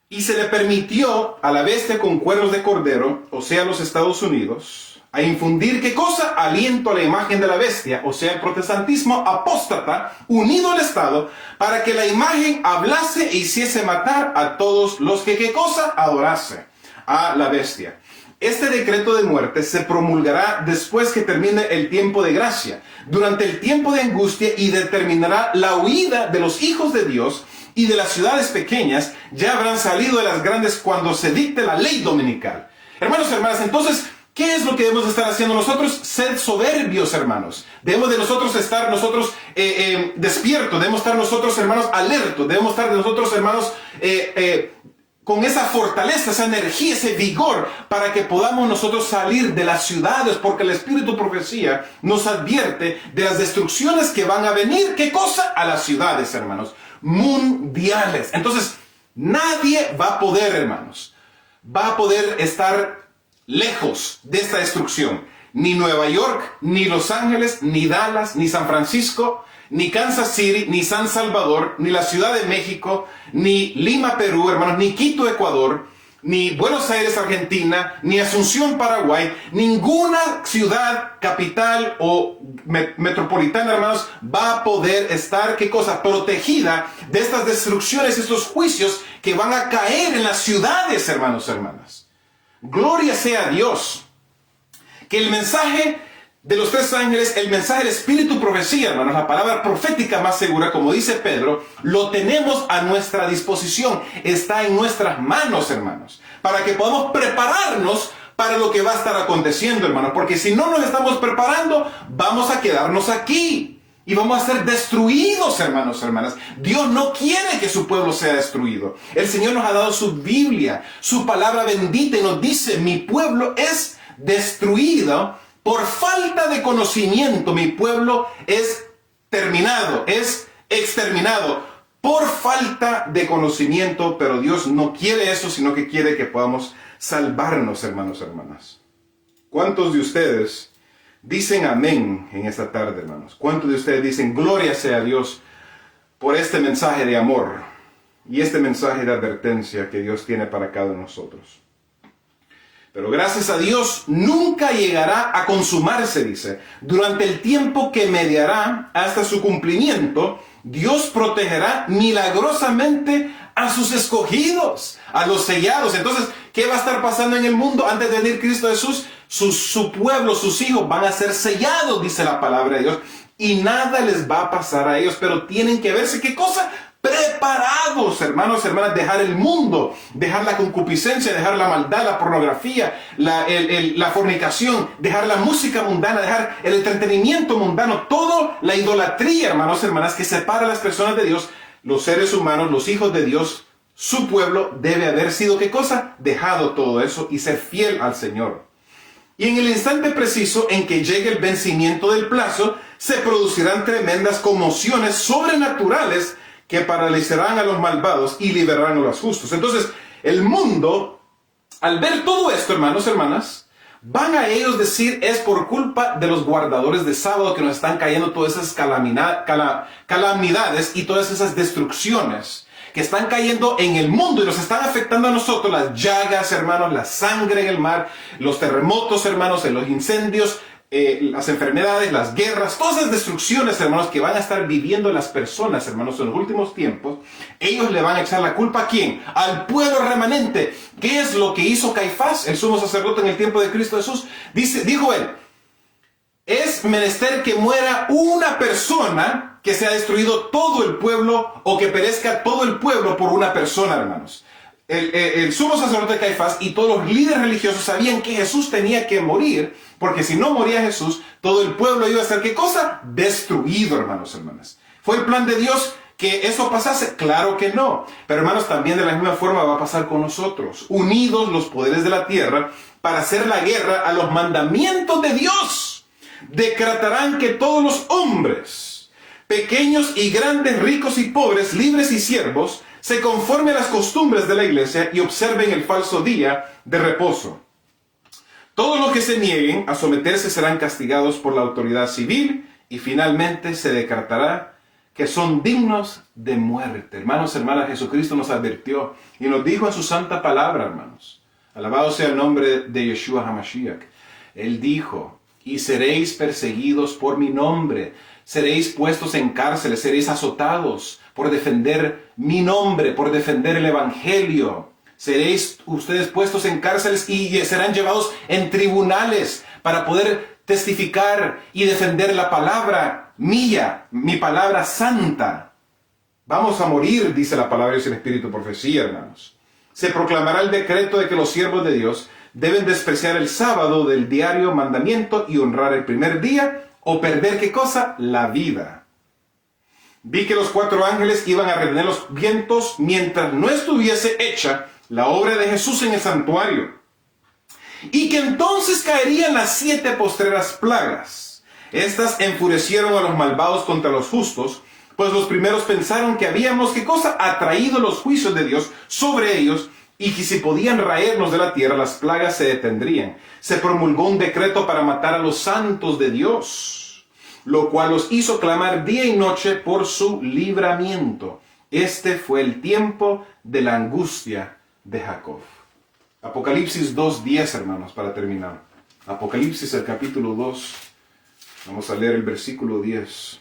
Y se le permitió a la bestia con cuernos de cordero, o sea, los Estados Unidos, a infundir, ¿qué cosa? Aliento a la imagen de la bestia, o sea, el protestantismo apóstata, unido al Estado, para que la imagen hablase e hiciese matar a todos los que, ¿qué cosa? Adorase a la bestia. Este decreto de muerte se promulgará después que termine el tiempo de gracia, durante el tiempo de angustia, y determinará la huida de los hijos de Dios y de las ciudades pequeñas. Ya habrán salido de las grandes cuando se dicte la ley dominical. Hermanos y hermanas, entonces, ¿qué es lo que debemos de estar haciendo nosotros? Sed soberbios, hermanos. Debemos de nosotros estar despiertos. Debemos estar nosotros, hermanos, alertos. Debemos estar nosotros, hermanos, con esa fortaleza, esa energía, ese vigor, para que podamos nosotros salir de las ciudades, porque el Espíritu de Profecía nos advierte de las destrucciones que van a venir. ¿Qué cosa? A las ciudades, hermanos, mundiales. Entonces, nadie va a poder, hermanos, va a poder estar lejos de esta destrucción. Ni Nueva York, ni Los Ángeles, ni Dallas, ni San Francisco, ni Kansas City, ni San Salvador, ni la Ciudad de México, ni Lima, Perú, hermanos, ni Quito, Ecuador, ni Buenos Aires, Argentina, ni Asunción, Paraguay, ninguna ciudad, capital o metropolitana, hermanos, va a poder estar, ¿qué cosa? Protegida de estas destrucciones, estos juicios que van a caer en las ciudades, hermanos, hermanas. Gloria sea a Dios. Que el mensaje de los 3 ángeles, el mensaje del Espíritu Profecía, hermanos, la palabra profética más segura, como dice Pedro, lo tenemos a nuestra disposición. Está en nuestras manos, hermanos, para que podamos prepararnos para lo que va a estar aconteciendo, hermanos. Porque si no nos estamos preparando, vamos a quedarnos aquí y vamos a ser destruidos, hermanos, hermanas. Dios no quiere que su pueblo sea destruido. El Señor nos ha dado su Biblia, su palabra bendita, y nos dice, mi pueblo es destruido por falta de conocimiento. Mi pueblo es terminado, es exterminado por falta de conocimiento. Pero Dios no quiere eso, sino que quiere que podamos salvarnos, hermanos, hermanas. ¿Cuántos de ustedes dicen amén en esta tarde, hermanos? ¿Cuántos de ustedes dicen gloria sea a Dios por este mensaje de amor y este mensaje de advertencia que Dios tiene para cada uno de nosotros? Pero gracias a Dios nunca llegará a consumarse, dice. Durante el tiempo que mediará hasta su cumplimiento, Dios protegerá milagrosamente a sus escogidos, a los sellados. Entonces, ¿qué va a estar pasando en el mundo antes de venir Cristo Jesús? Su pueblo, sus hijos van a ser sellados, dice la palabra de Dios. Y nada les va a pasar a ellos, pero tienen que verse, ¿qué cosa? Preparados, hermanos, hermanas, dejar el mundo, dejar la concupiscencia, dejar la maldad, la pornografía, la fornicación, dejar la música mundana, dejar el entretenimiento mundano, toda la idolatría, hermanos, hermanas, que separa a las personas de Dios, los seres humanos, los hijos de Dios. Su pueblo debe haber sido, ¿qué cosa? Dejado todo eso y ser fiel al Señor. Y en el instante preciso en que llegue el vencimiento del plazo, se producirán tremendas conmociones sobrenaturales que paralizarán a los malvados y liberarán a los justos. Entonces, el mundo, al ver todo esto, hermanos, hermanas, van a ellos decir, es por culpa de los guardadores de sábado que nos están cayendo todas esas calamidades y todas esas destrucciones que están cayendo en el mundo y nos están afectando a nosotros, las llagas, hermanos, la sangre en el mar, los terremotos, hermanos, los incendios, las enfermedades, las guerras, todas esas destrucciones, hermanos, que van a estar viviendo las personas, hermanos, en los últimos tiempos. Ellos le van a echar la culpa ¿a quién? Al pueblo remanente. ¿Qué es lo que hizo Caifás, el sumo sacerdote en el tiempo de Cristo Jesús? Dijo él, es menester que muera una persona, que se ha destruido todo el pueblo, o que perezca todo el pueblo por una persona, hermanos. El sumo sacerdote Caifás y todos los líderes religiosos sabían que Jesús tenía que morir, porque si no moría Jesús, todo el pueblo iba a ser, ¿qué cosa? Destruido, hermanos, hermanas. ¿Fue el plan de Dios que eso pasase? Claro que no. Pero, hermanos, también de la misma forma va a pasar con nosotros. Unidos los poderes de la tierra para hacer la guerra a los mandamientos de Dios. Decretarán que todos los hombres, pequeños y grandes, ricos y pobres, libres y siervos, se conforme a las costumbres de la iglesia y observen el falso día de reposo. Todos los que se nieguen a someterse serán castigados por la autoridad civil y finalmente se decretará que son dignos de muerte. Hermanos, hermanas, Jesucristo nos advirtió y nos dijo en su santa palabra, hermanos. Alabado sea el nombre de Yeshua HaMashiach. Él dijo, y seréis perseguidos por mi nombre, seréis puestos en cárceles, seréis azotados por defender mi nombre, por defender el evangelio. Seréis ustedes puestos en cárceles y serán llevados en tribunales para poder testificar y defender la palabra mía, mi palabra santa. Vamos a morir, dice la palabra y el Espíritu, profecía, hermanos. Se proclamará el decreto de que los siervos de Dios deben despreciar el sábado del diario mandamiento y honrar el primer día, o perder, ¿qué cosa? La vida. Vi que los 4 ángeles iban a retener los vientos mientras no estuviese hecha la obra de Jesús en el santuario. Y que entonces caerían las 7 postreras plagas. Estas enfurecieron a los malvados contra los justos, pues los primeros pensaron que habíamos, ¿qué cosa? Atraído los juicios de Dios sobre ellos, y que si podían raernos de la tierra, las plagas se detendrían. Se promulgó un decreto para matar a los santos de Dios, lo cual los hizo clamar día y noche por su libramiento. Este fue el tiempo de la angustia de Jacob. Apocalipsis 2:10, hermanos, para terminar. Apocalipsis, el capítulo 2. Vamos a leer el versículo 10.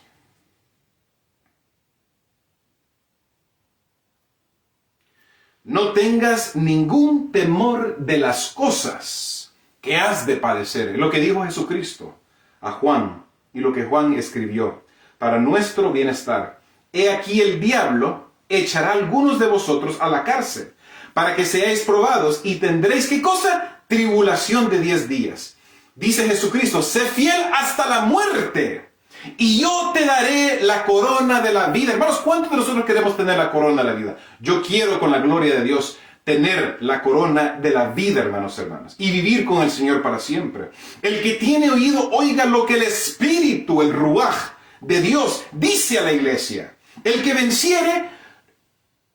No tengas ningún temor de las cosas que has de padecer. Es lo que dijo Jesucristo a Juan y lo que Juan escribió para nuestro bienestar. He aquí el diablo echará a algunos de vosotros a la cárcel para que seáis probados y tendréis, ¿qué cosa? Tribulación de 10 días. Dice Jesucristo, sé fiel hasta la muerte y yo te daré la corona de la vida. Hermanos, ¿cuántos de nosotros queremos tener la corona de la vida? Yo quiero, con la gloria de Dios, tener la corona de la vida, hermanos, hermanas, y vivir con el Señor para siempre. El que tiene oído, oiga lo que el Espíritu, el Ruaj de Dios, dice a la iglesia. El que venciere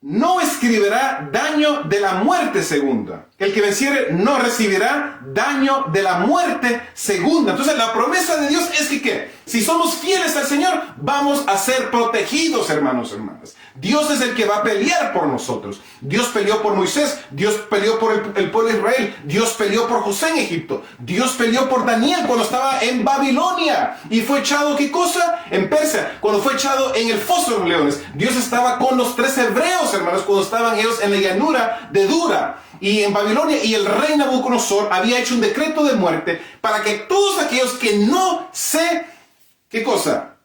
no escribirá daño de la muerte segunda. El que venciere no recibirá daño de la muerte segunda. Entonces la promesa de Dios es que si somos fieles al Señor, vamos a ser protegidos, hermanos, hermanas. Dios es el que va a pelear por nosotros. Dios peleó por Moisés, Dios peleó por el pueblo de Israel, Dios peleó por José en Egipto, Dios peleó por Daniel cuando estaba en Babilonia y fue echado, ¿qué cosa? En Persia, cuando fue echado en el foso de los leones. Dios estaba con los 3 hebreos, hermanos, cuando estaban ellos en la llanura de Dura y en Babilonia, y el rey Nabucodonosor había hecho un decreto de muerte para que todos aquellos que no se, ¿qué cosa?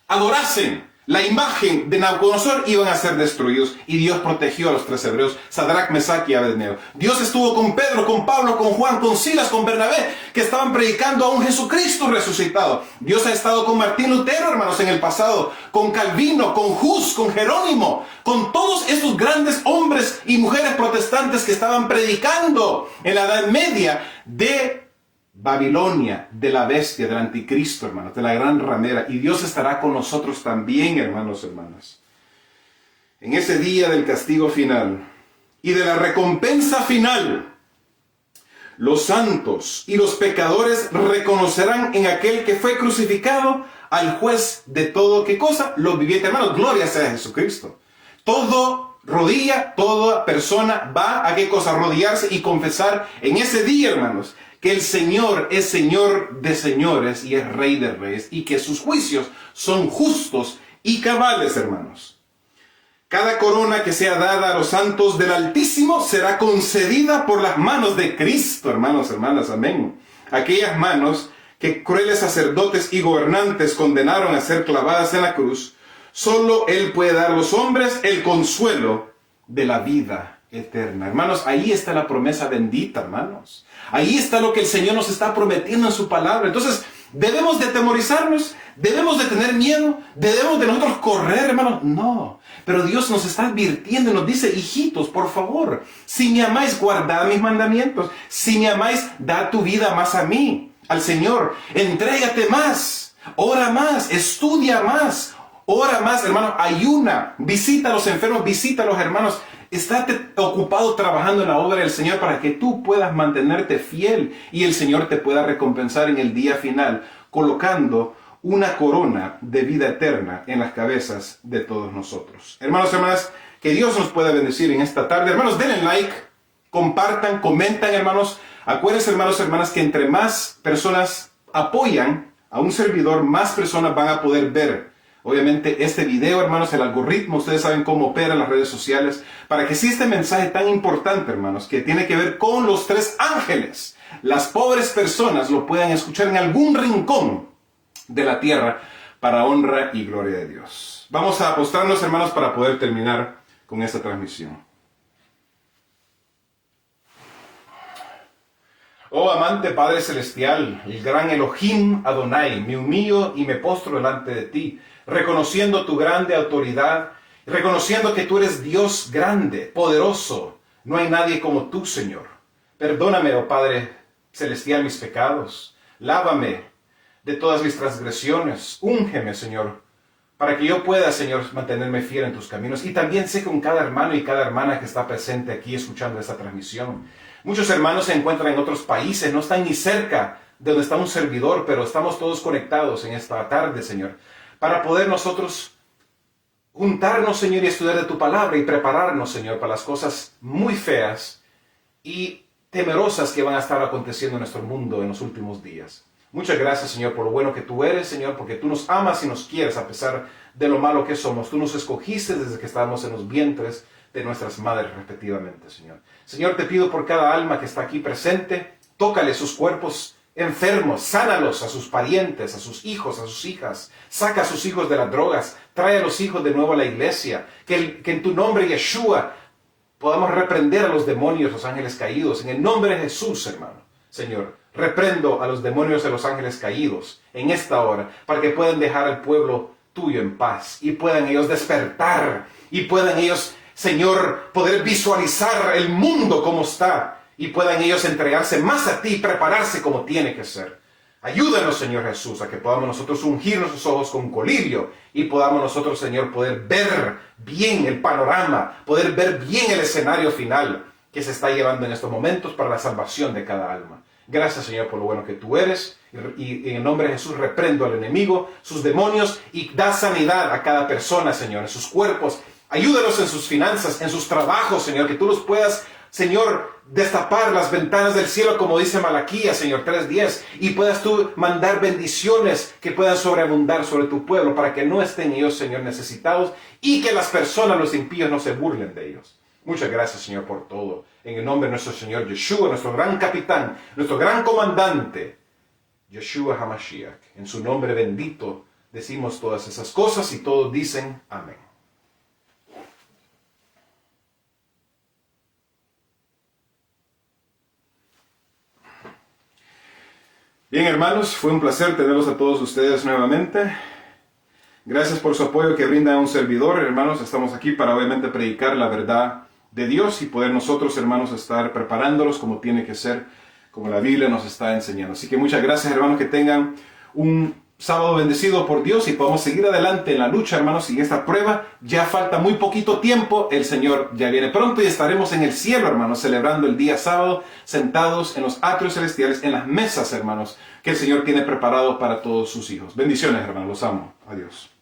Adorasen la imagen de Nabucodonosor iban a ser destruidos, y Dios protegió a los 3 hebreos, Sadrach, Mesach y Abednego. Dios estuvo con Pedro, con Pablo, con Juan, con Silas, con Bernabé, que estaban predicando a un Jesucristo resucitado. Dios ha estado con Martín Lutero, hermanos, en el pasado, con Calvino, con Hus, con Jerónimo, con todos estos grandes hombres y mujeres protestantes que estaban predicando en la Edad Media de Babilonia, de la bestia, del anticristo, hermanos, de la gran ramera. Y Dios estará con nosotros también, hermanos, hermanas. En ese día del castigo final y de la recompensa final, los santos y los pecadores reconocerán en aquel que fue crucificado al juez de todo, ¿qué cosa? Los vivientes, hermanos, gloria sea a Jesucristo. Todo rodilla, toda persona va a, ¿qué cosa? Arrodillarse y confesar en ese día, hermanos, que el Señor es Señor de señores y es Rey de reyes, y que sus juicios son justos y cabales, hermanos. Cada corona que sea dada a los santos del Altísimo será concedida por las manos de Cristo, hermanos, hermanas, amén. Aquellas manos que crueles sacerdotes y gobernantes condenaron a ser clavadas en la cruz, solo Él puede dar a los hombres el consuelo de la vida eterna. Hermanos, ahí está la promesa bendita, hermanos. Ahí está lo que el Señor nos está prometiendo en su palabra. Entonces, ¿debemos de atemorizarnos? ¿Debemos de tener miedo? ¿Debemos de nosotros correr, hermanos? No. Pero Dios nos está advirtiendo y nos dice, hijitos, por favor, si me amáis, guardad mis mandamientos. Si me amáis, da tu vida más a mí, al Señor. Entrégate más, ora más, estudia más, ora más, hermano, ayuna, visita a los enfermos, visita a los hermanos. Estate ocupado trabajando en la obra del Señor para que tú puedas mantenerte fiel y el Señor te pueda recompensar en el día final, colocando una corona de vida eterna en las cabezas de todos nosotros. Hermanos y hermanas, que Dios nos pueda bendecir en esta tarde. Hermanos, denle like, compartan, comentan, hermanos. Acuérdense, hermanos y hermanas, que entre más personas apoyan a un servidor, más personas van a poder ver obviamente este video, hermanos, el algoritmo. Ustedes saben cómo operan las redes sociales, para que si este mensaje tan importante, hermanos, que tiene que ver con los 3 ángeles, las pobres personas lo puedan escuchar en algún rincón de la tierra, para honra y gloria de Dios. Vamos a postrarnos, hermanos, para poder terminar con esta transmisión. Oh amante Padre Celestial, el gran Elohim Adonai, me humillo y me postro delante de ti, reconociendo tu grande autoridad, reconociendo que tú eres Dios grande, poderoso. No hay nadie como tú, Señor. Perdóname, oh Padre Celestial, mis pecados. Lávame de todas mis transgresiones. Úngeme, Señor, para que yo pueda, Señor, mantenerme fiel en tus caminos. Y también sé con cada hermano y cada hermana que está presente aquí escuchando esta transmisión. Muchos hermanos se encuentran en otros países, no están ni cerca de donde está un servidor, pero estamos todos conectados en esta tarde, Señor, para poder nosotros juntarnos, Señor, y estudiar de tu palabra y prepararnos, Señor, para las cosas muy feas y temerosas que van a estar aconteciendo en nuestro mundo en los últimos días. Muchas gracias, Señor, por lo bueno que tú eres, Señor, porque tú nos amas y nos quieres a pesar de lo malo que somos. Tú nos escogiste desde que estábamos en los vientres de nuestras madres respectivamente, Señor. Señor, te pido por cada alma que está aquí presente, tócale sus cuerpos enfermos, sánalos a sus parientes, a sus hijos, a sus hijas, saca a sus hijos de las drogas, trae a los hijos de nuevo a la iglesia, que en tu nombre, Yeshua, podamos reprender a los demonios, los ángeles caídos, en el nombre de Jesús, hermano. Señor, reprendo a los demonios de los ángeles caídos en esta hora, para que puedan dejar al pueblo tuyo en paz, y puedan ellos despertar, y puedan ellos, Señor, poder visualizar el mundo como está, y puedan ellos entregarse más a ti y prepararse como tiene que ser. Ayúdanos, Señor Jesús, a que podamos nosotros ungir nuestros ojos con colirio y podamos nosotros, Señor, poder ver bien el panorama, poder ver bien el escenario final que se está llevando en estos momentos para la salvación de cada alma. Gracias, Señor, por lo bueno que tú eres. Y en el nombre de Jesús reprendo al enemigo, sus demonios, y da sanidad a cada persona, Señor, en sus cuerpos. Ayúdalos en sus finanzas, en sus trabajos, Señor, que tú los puedas, Señor, destapar las ventanas del cielo, como dice Malaquías, Señor, 3:10, y puedas tú mandar bendiciones que puedan sobreabundar sobre tu pueblo, para que no estén ellos, Señor, necesitados, y que las personas, los impíos, no se burlen de ellos. Muchas gracias, Señor, por todo. En el nombre de nuestro Señor Yeshua, nuestro gran capitán, nuestro gran comandante, Yeshua HaMashiach. En su nombre bendito decimos todas esas cosas y todos dicen amén. Bien, hermanos, fue un placer tenerlos a todos ustedes nuevamente. Gracias por su apoyo que brinda a un servidor. Hermanos, estamos aquí para obviamente predicar la verdad de Dios y poder nosotros, hermanos, estar preparándolos como tiene que ser, como la Biblia nos está enseñando. Así que muchas gracias, hermanos, que tengan un sábado bendecido por Dios y podamos seguir adelante en la lucha, hermanos, y en esta prueba. Ya falta muy poquito tiempo, el Señor ya viene pronto y estaremos en el cielo, hermanos, celebrando el día sábado, sentados en los atrios celestiales, en las mesas, hermanos, que el Señor tiene preparado para todos sus hijos. Bendiciones, hermanos, los amo. Adiós.